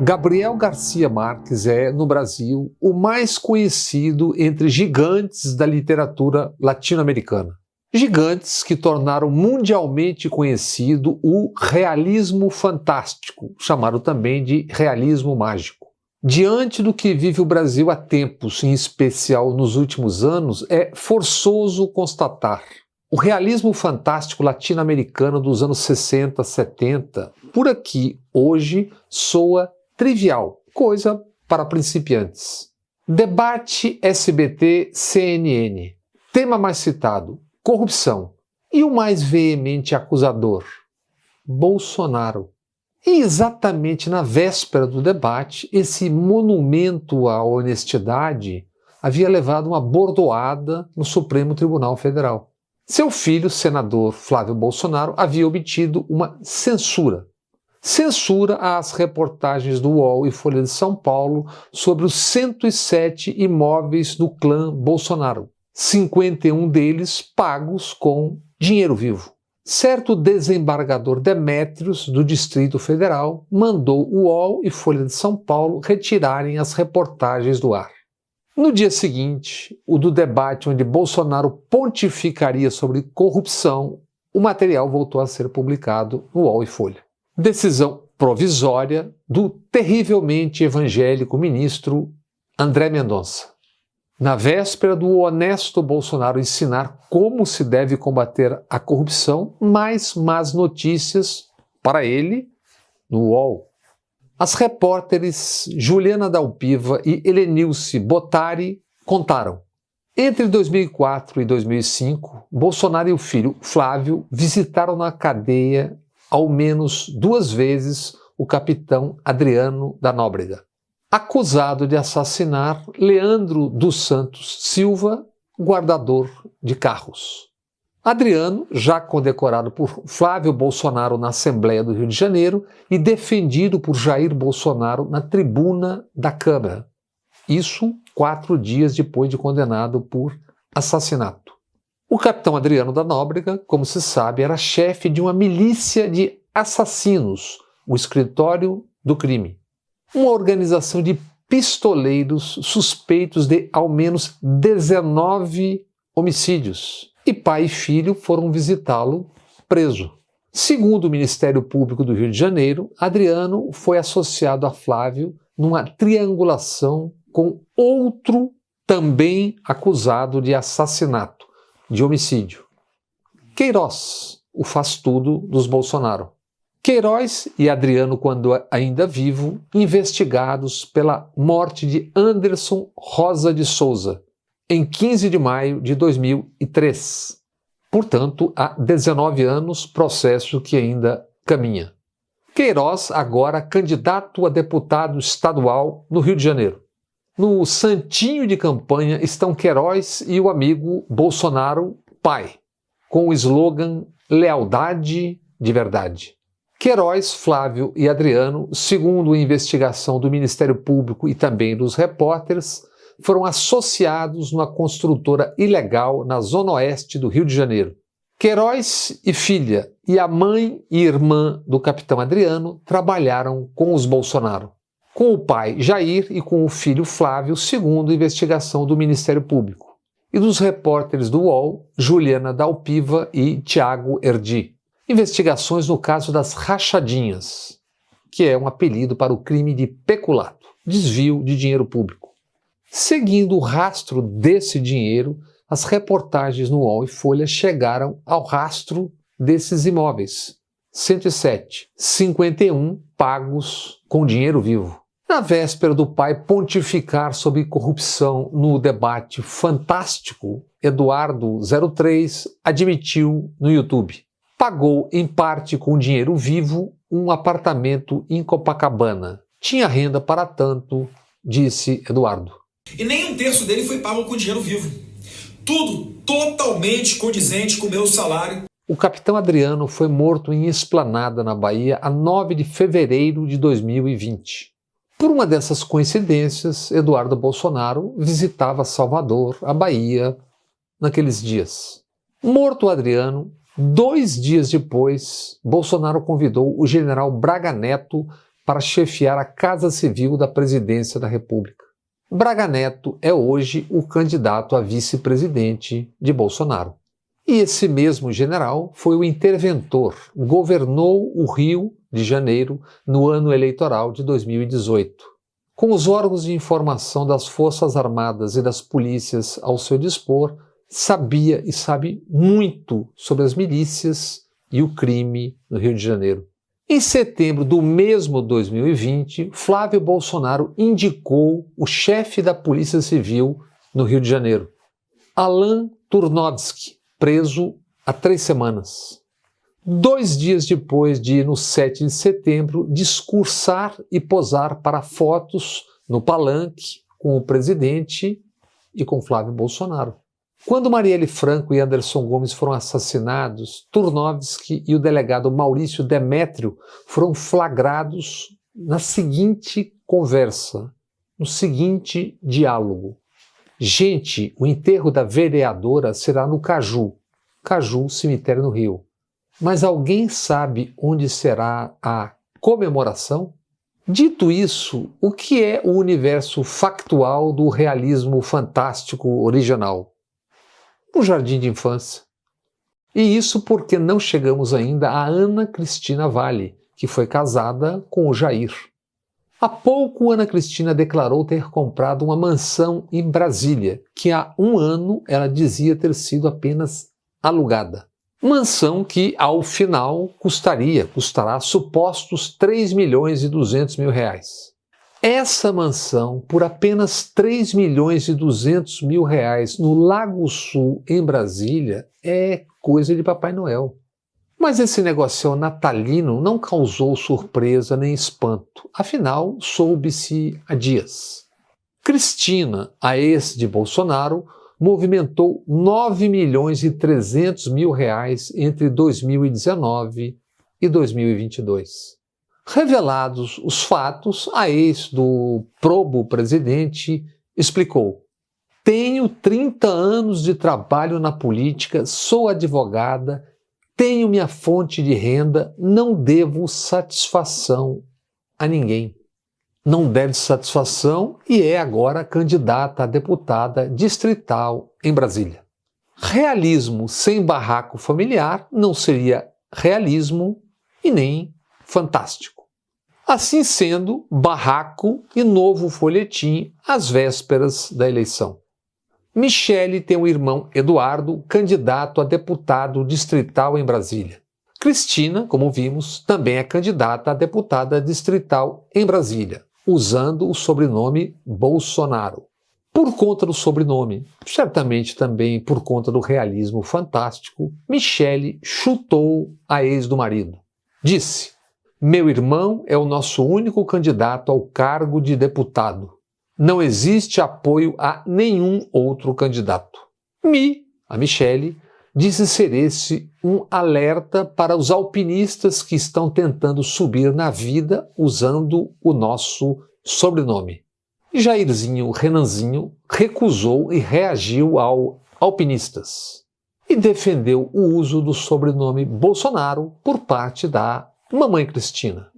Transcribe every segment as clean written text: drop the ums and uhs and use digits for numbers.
Gabriel Garcia Marques é, no Brasil, o mais conhecido entre gigantes da literatura latino-americana. Gigantes que tornaram mundialmente conhecido o realismo fantástico, chamado também de realismo mágico. Diante do que vive o Brasil há tempos, em especial nos últimos anos, é forçoso constatar: o realismo fantástico latino-americano dos anos 60, 70, por aqui, hoje, soa trivial, coisa para principiantes. Debate SBT-CNN. Tema mais citado: corrupção. E o mais veemente acusador? Bolsonaro. E exatamente na véspera do debate, esse monumento à honestidade havia levado uma bordoada no Supremo Tribunal Federal. Seu filho, senador Flávio Bolsonaro, havia obtido uma censura. Censura às reportagens do UOL e Folha de São Paulo sobre os 107 imóveis do clã Bolsonaro, 51 deles pagos com dinheiro vivo. Certo desembargador Demétrios, do Distrito Federal, mandou o UOL e Folha de São Paulo retirarem as reportagens do ar. No dia seguinte, o do debate onde Bolsonaro pontificaria sobre corrupção, o material voltou a ser publicado no UOL e Folha. Decisão provisória do terrivelmente evangélico ministro André Mendonça. Na véspera do honesto Bolsonaro ensinar como se deve combater a corrupção, mais más notícias para ele no UOL. As repórteres Juliana Dalpiva e Helenilce Bottari contaram: entre 2004 e 2005, Bolsonaro e o filho Flávio visitaram na cadeia ao menos 2 vezes o capitão Adriano da Nóbrega, acusado de assassinar Leandro dos Santos Silva, guardador de carros. Adriano, já condecorado por Flávio Bolsonaro na Assembleia do Rio de Janeiro e defendido por Jair Bolsonaro na tribuna da Câmara. Isso 4 dias depois de condenado por assassinato. O capitão Adriano da Nóbrega, como se sabe, era chefe de uma milícia de assassinos, o Escritório do Crime. Uma organização de pistoleiros suspeitos de ao menos 19 homicídios. E pai e filho foram visitá-lo preso. Segundo o Ministério Público do Rio de Janeiro, Adriano foi associado a Flávio numa triangulação com outro também acusado de assassinato, de homicídio. Queiroz, o faz-tudo dos Bolsonaro. Queiroz e Adriano, quando ainda vivo, investigados pela morte de Anderson Rosa de Souza, em 15 de maio de 2003. Portanto, há 19 anos, processo que ainda caminha. Queiroz, agora candidato a deputado estadual no Rio de Janeiro. No santinho de campanha estão Queiroz e o amigo Bolsonaro pai, com o slogan Lealdade de Verdade. Queiroz, Flávio e Adriano, segundo a investigação do Ministério Público e também dos repórteres, foram associados numa construtora ilegal na zona oeste do Rio de Janeiro. Queiroz e filha e a mãe e irmã do capitão Adriano trabalharam com os Bolsonaro, com o pai Jair e com o filho Flávio, segundo a investigação do Ministério Público, e dos repórteres do UOL, Juliana Dalpiva e Tiago Erdi. Investigações no caso das rachadinhas, que é um apelido para o crime de peculato, desvio de dinheiro público. Seguindo o rastro desse dinheiro, as reportagens no UOL e Folha chegaram ao rastro desses imóveis. 107, 51 pagos com dinheiro vivo. Na véspera do pai pontificar sobre corrupção no debate fantástico, Eduardo 03 admitiu no YouTube: pagou em parte com dinheiro vivo um apartamento em Copacabana. Tinha renda para tanto, disse Eduardo. E nem 1/3 dele foi pago com dinheiro vivo. Tudo totalmente condizente com o meu salário. O capitão Adriano foi morto em Esplanada, na Bahia, a 9 de fevereiro de 2020. Por uma dessas coincidências, Eduardo Bolsonaro visitava Salvador, a Bahia, naqueles dias. Morto Adriano, 2 dias depois, Bolsonaro convidou o general Braga Neto para chefiar a Casa Civil da Presidência da República. Braga Neto é hoje o candidato a vice-presidente de Bolsonaro. E esse mesmo general foi o interventor, governou o Rio de Janeiro no ano eleitoral de 2018. Com os órgãos de informação das Forças Armadas e das polícias ao seu dispor, sabia e sabe muito sobre as milícias e o crime no Rio de Janeiro. Em setembro do mesmo 2020, Flávio Bolsonaro indicou o chefe da Polícia Civil no Rio de Janeiro, Alan Turnovski, preso há 3 semanas. 2 dias depois de, no 7 de setembro, discursar e posar para fotos no palanque com o presidente e com Flávio Bolsonaro. Quando Marielle Franco e Anderson Gomes foram assassinados, Turnovski e o delegado Maurício Demétrio foram flagrados na seguinte conversa, no seguinte diálogo. Gente, o enterro da vereadora será no Caju, cemitério no Rio. Mas alguém sabe onde será a comemoração? Dito isso, o que é o universo factual do realismo fantástico original? O jardim de infância. E isso porque não chegamos ainda a Ana Cristina Vale, que foi casada com o Jair. Há pouco, Ana Cristina declarou ter comprado uma mansão em Brasília, que há 1 ano ela dizia ter sido apenas alugada. Mansão que, ao final, custará supostos 3.200.000 reais. Essa mansão, por apenas 3.200.000 reais no Lago Sul, em Brasília, é coisa de Papai Noel. Mas esse negócio natalino não causou surpresa nem espanto, afinal, soube-se há dias. Cristina, a ex de Bolsonaro, movimentou 9.300.000 reais entre 2019 e 2022. Revelados os fatos, a ex do probo presidente explicou: tenho 30 anos de trabalho na política, sou advogada, tenho minha fonte de renda, não devo satisfação a ninguém. Não deve satisfação e é agora candidata a deputada distrital em Brasília. Realismo sem barraco familiar não seria realismo e nem fantástico. Assim sendo, barraco e novo folhetim às vésperas da eleição. Michele tem um irmão Eduardo, candidato a deputado distrital em Brasília. Cristina, como vimos, também é candidata a deputada distrital em Brasília, usando o sobrenome Bolsonaro. Por conta do sobrenome, certamente também por conta do realismo fantástico, Michele chutou a ex do marido. Disse: meu irmão é o nosso único candidato ao cargo de deputado. Não existe apoio a nenhum outro candidato. A Michele, disse ser esse um alerta para os alpinistas que estão tentando subir na vida usando o nosso sobrenome. Jairzinho Renanzinho recusou e reagiu ao alpinistas e defendeu o uso do sobrenome Bolsonaro por parte da mamãe Cristina.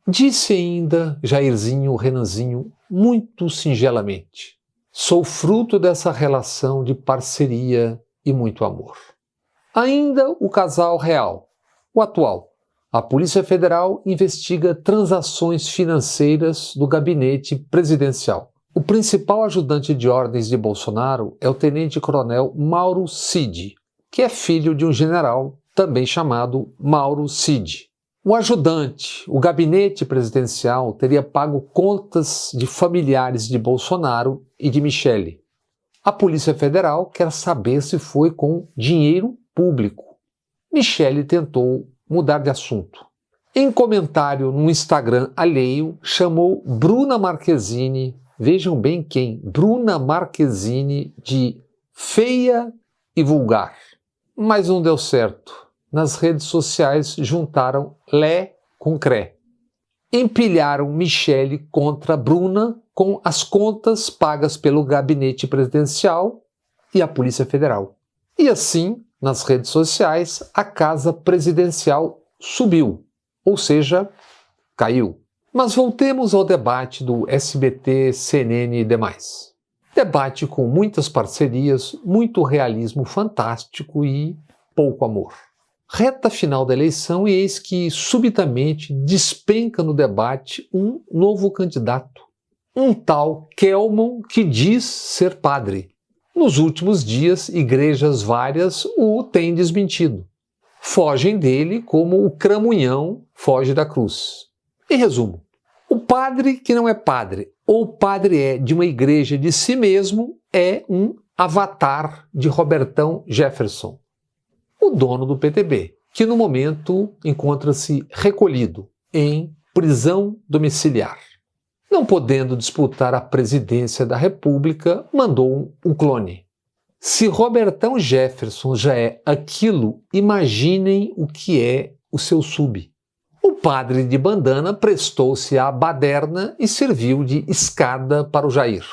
Disse ainda Jairzinho Renanzinho muito singelamente: sou fruto dessa relação de parceria e muito amor. Ainda o casal real, o atual. A Polícia Federal investiga transações financeiras do gabinete presidencial. O principal ajudante de ordens de Bolsonaro é o tenente-coronel Mauro Cid, que é filho de um general também chamado Mauro Cid. O ajudante, o gabinete presidencial, teria pago contas de familiares de Bolsonaro e de Michele. A Polícia Federal quer saber se foi com dinheiro público. Michele tentou mudar de assunto. Em comentário no Instagram alheio, chamou Bruna Marquezine, vejam bem quem, Bruna Marquezine, de feia e vulgar. Mas não deu certo. Nas redes sociais juntaram Lé com Cré. Empilharam Michele contra Bruna com as contas pagas pelo gabinete presidencial e a Polícia Federal. E assim, nas redes sociais, a casa presidencial subiu, ou seja, caiu. Mas voltemos ao debate do SBT, CNN e demais. Debate com muitas parcerias, muito realismo fantástico e pouco amor. Reta final da eleição e eis que subitamente despenca no debate um novo candidato. Um tal Kelmon que diz ser padre. Nos últimos dias, igrejas várias o têm desmentido. Fogem dele como o cramunhão foge da cruz. Em resumo, o padre que não é padre, ou padre é de uma igreja de si mesmo, é um avatar de Robertão Jefferson, o dono do PTB, que no momento encontra-se recolhido em prisão domiciliar. Não podendo disputar a presidência da República, mandou um clone. Se Robertão Jefferson já é aquilo, imaginem o que é o seu sub. O padre de bandana prestou-se à baderna e serviu de escada para o Jair.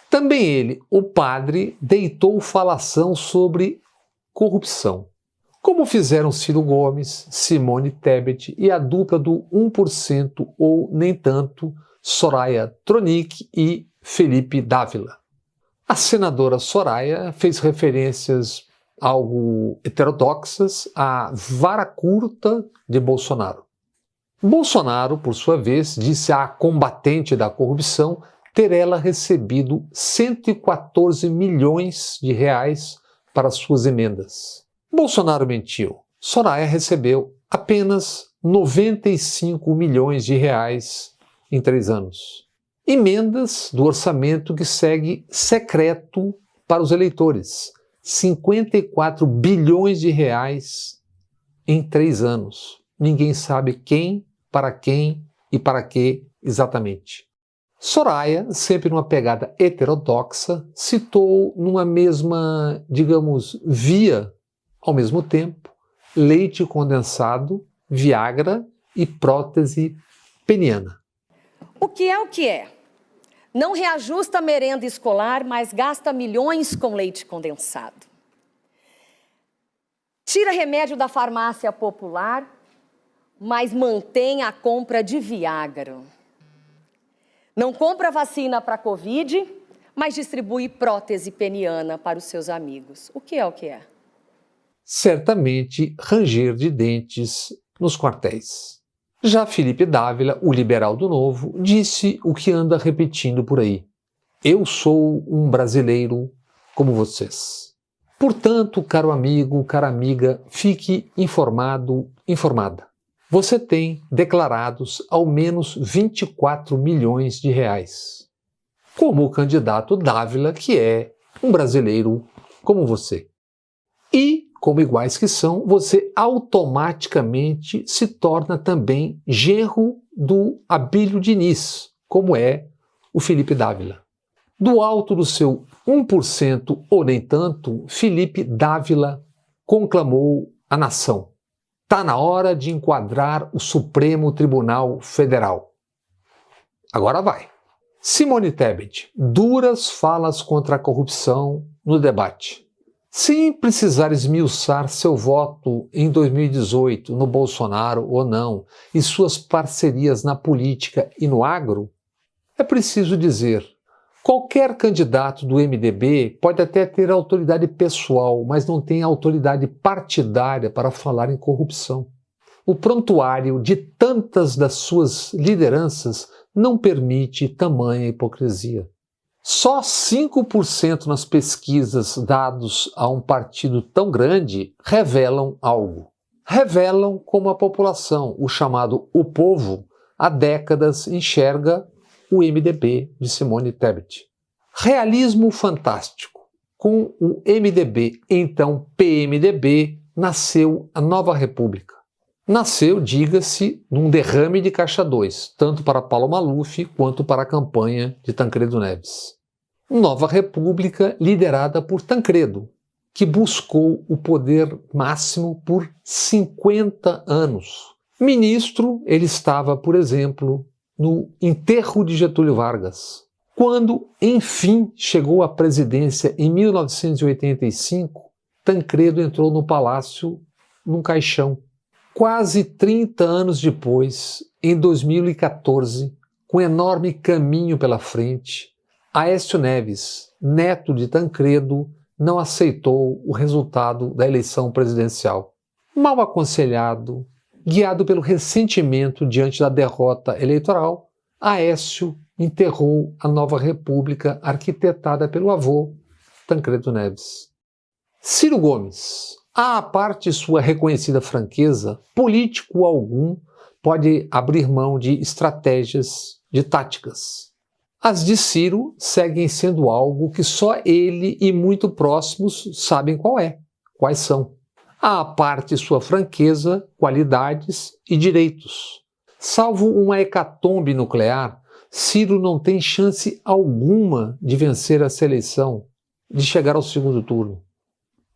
Também ele, o padre, deitou falação sobre corrupção, como fizeram Ciro Gomes, Simone Tebet e a dupla do 1% ou nem tanto, Soraya Tronic e Felipe Dávila. A senadora Soraya fez referências algo heterodoxas à vara curta de Bolsonaro. Bolsonaro, por sua vez, disse à combatente da corrupção ter ela recebido 114 milhões de reais para suas emendas. Bolsonaro mentiu. Soraya recebeu apenas 95 milhões de reais em 3 anos. Emendas do orçamento que segue secreto para os eleitores. 54 bilhões de reais em 3 anos. Ninguém sabe quem e para que exatamente. Soraya, sempre numa pegada heterodoxa, citou numa mesma, digamos, via, ao mesmo tempo, leite condensado, Viagra e prótese peniana. O que é? Não reajusta a merenda escolar, mas gasta milhões com leite condensado. Tira remédio da farmácia popular, mas mantém a compra de Viagra. Não compra vacina para a Covid, mas distribui prótese peniana para os seus amigos. O que é? Certamente ranger de dentes nos quartéis. Já Felipe Dávila, o liberal do Novo, disse o que anda repetindo por aí. Eu sou um brasileiro como vocês. Portanto, caro amigo, cara amiga, fique informado, informada. Você tem declarados ao menos 24 milhões de reais. Como o candidato Dávila, que é um brasileiro como você. E, como iguais que são, você automaticamente se torna também genro do Abílio Diniz, como é o Felipe Dávila. Do alto do seu 1% ou nem tanto, Felipe Dávila conclamou a nação. Está na hora de enquadrar o Supremo Tribunal Federal. Agora vai. Simone Tebet, duras falas contra a corrupção no debate. Sem precisar esmiuçar seu voto em 2018 no Bolsonaro ou não e suas parcerias na política e no agro, é preciso dizer: qualquer candidato do MDB pode até ter autoridade pessoal, mas não tem autoridade partidária para falar em corrupção. O prontuário de tantas das suas lideranças não permite tamanha hipocrisia. Só 5% nas pesquisas dados a um partido tão grande revelam algo. Revelam como a população, o chamado o povo, há décadas enxerga o MDB de Simone Tebet. Realismo fantástico. Com o MDB, então PMDB, nasceu a Nova República. Nasceu, diga-se, num derrame de caixa 2, tanto para Paulo Maluf quanto para a campanha de Tancredo Neves. Nova República liderada por Tancredo, que buscou o poder máximo por 50 anos. Ministro, ele estava, por exemplo, no enterro de Getúlio Vargas. Quando, enfim, chegou à presidência em 1985, Tancredo entrou no palácio num caixão. Quase 30 anos depois, em 2014, com um enorme caminho pela frente, Aécio Neves, neto de Tancredo, não aceitou o resultado da eleição presidencial. Mal aconselhado, guiado pelo ressentimento diante da derrota eleitoral, Aécio enterrou a nova república arquitetada pelo avô, Tancredo Neves. Ciro Gomes, à parte sua reconhecida franqueza, político algum pode abrir mão de estratégias, de táticas. As de Ciro seguem sendo algo que só ele e muito próximos sabem quais são. À parte sua franqueza, qualidades e direitos. Salvo uma hecatombe nuclear, Ciro não tem chance alguma de vencer essa eleição, de chegar ao segundo turno.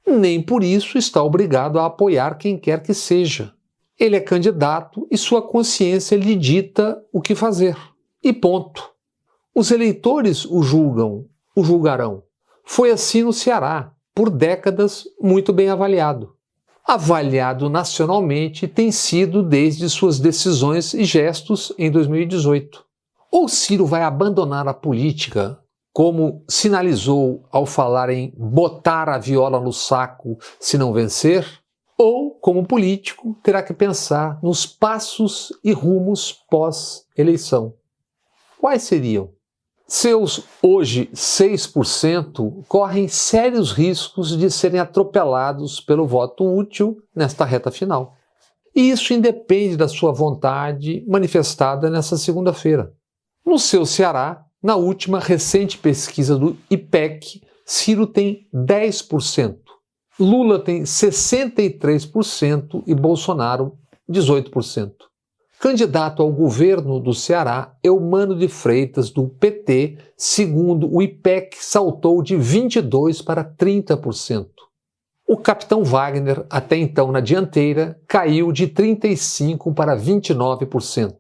Nem por isso está obrigado a apoiar quem quer que seja. Ele é candidato e sua consciência lhe dita o que fazer. E ponto. Os eleitores o julgarão. Foi assim no Ceará, por décadas muito bem avaliado. Avaliado nacionalmente tem sido desde suas decisões e gestos em 2018. Ou Ciro vai abandonar a política, como sinalizou ao falar em botar a viola no saco se não vencer, ou, como político, terá que pensar nos passos e rumos pós-eleição. Quais seriam? Seus, hoje, 6% correm sérios riscos de serem atropelados pelo voto útil nesta reta final. E isso independe da sua vontade manifestada nesta segunda-feira. No seu Ceará, na última recente pesquisa do IPEC, Ciro tem 10%, Lula tem 63% e Bolsonaro 18%. Candidato ao governo do Ceará, Eumano de Freitas, do PT, segundo o IPEC, saltou de 22% para 30%. O capitão Wagner, até então na dianteira, caiu de 35% para 29%.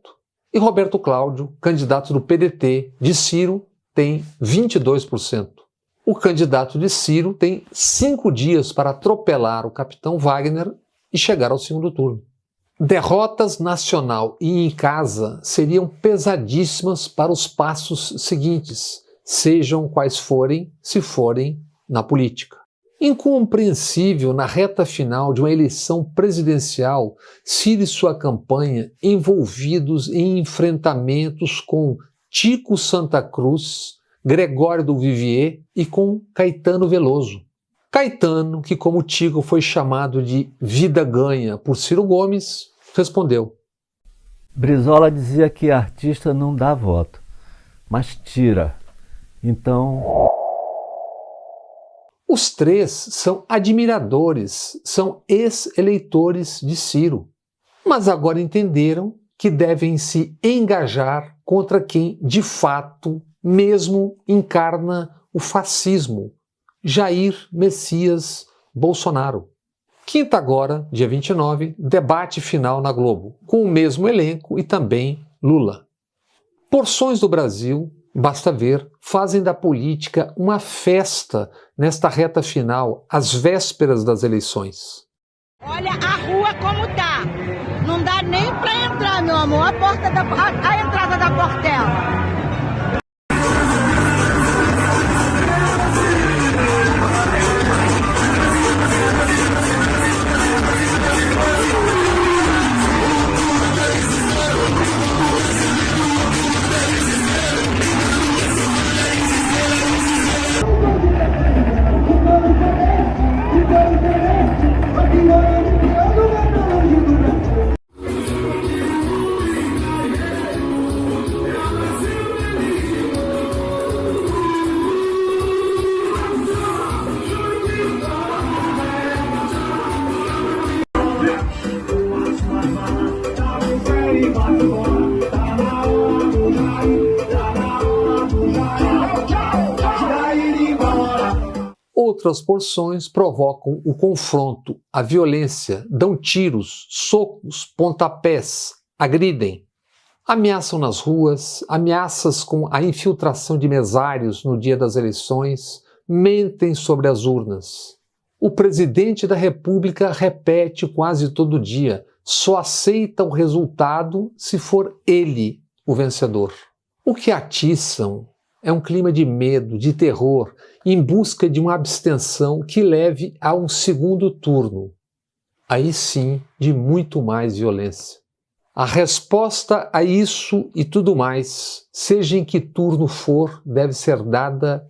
E Roberto Cláudio, candidato do PDT de Ciro, tem 22%. O candidato de Ciro tem 5 dias para atropelar o capitão Wagner e chegar ao segundo turno. Derrotas nacional e em casa seriam pesadíssimas para os passos seguintes, sejam quais forem, se forem na política. Incompreensível na reta final de uma eleição presidencial, Ciro e sua campanha envolvidos em enfrentamentos com Tico Santa Cruz, Gregório do Vivier e com Caetano Veloso. Caetano, que como Tico foi chamado de vida ganha por Ciro Gomes, respondeu: Brizola dizia que artista não dá voto, mas tira. Então... Os três são admiradores, são ex-eleitores de Ciro, mas agora entenderam que devem se engajar contra quem, de fato, mesmo encarna o fascismo, Jair Messias Bolsonaro. Quinta agora, dia 29, debate final na Globo, com o mesmo elenco e também Lula. Porções do Brasil, basta ver, fazem da política uma festa nesta reta final, às vésperas das eleições. Olha a rua como tá. Não dá nem para entrar, meu amor. A entrada da Portela. Outras porções provocam o confronto, a violência, dão tiros, socos, pontapés, agridem. Ameaçam nas ruas, ameaças com a infiltração de mesários no dia das eleições, mentem sobre as urnas. O presidente da República repete quase todo dia: só aceita o resultado se for ele o vencedor. O que atiçam é um clima de medo, de terror, em busca de uma abstenção que leve a um segundo turno. Aí sim, de muito mais violência. A resposta a isso e tudo mais, seja em que turno for, deve ser dada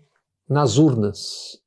nas urnas.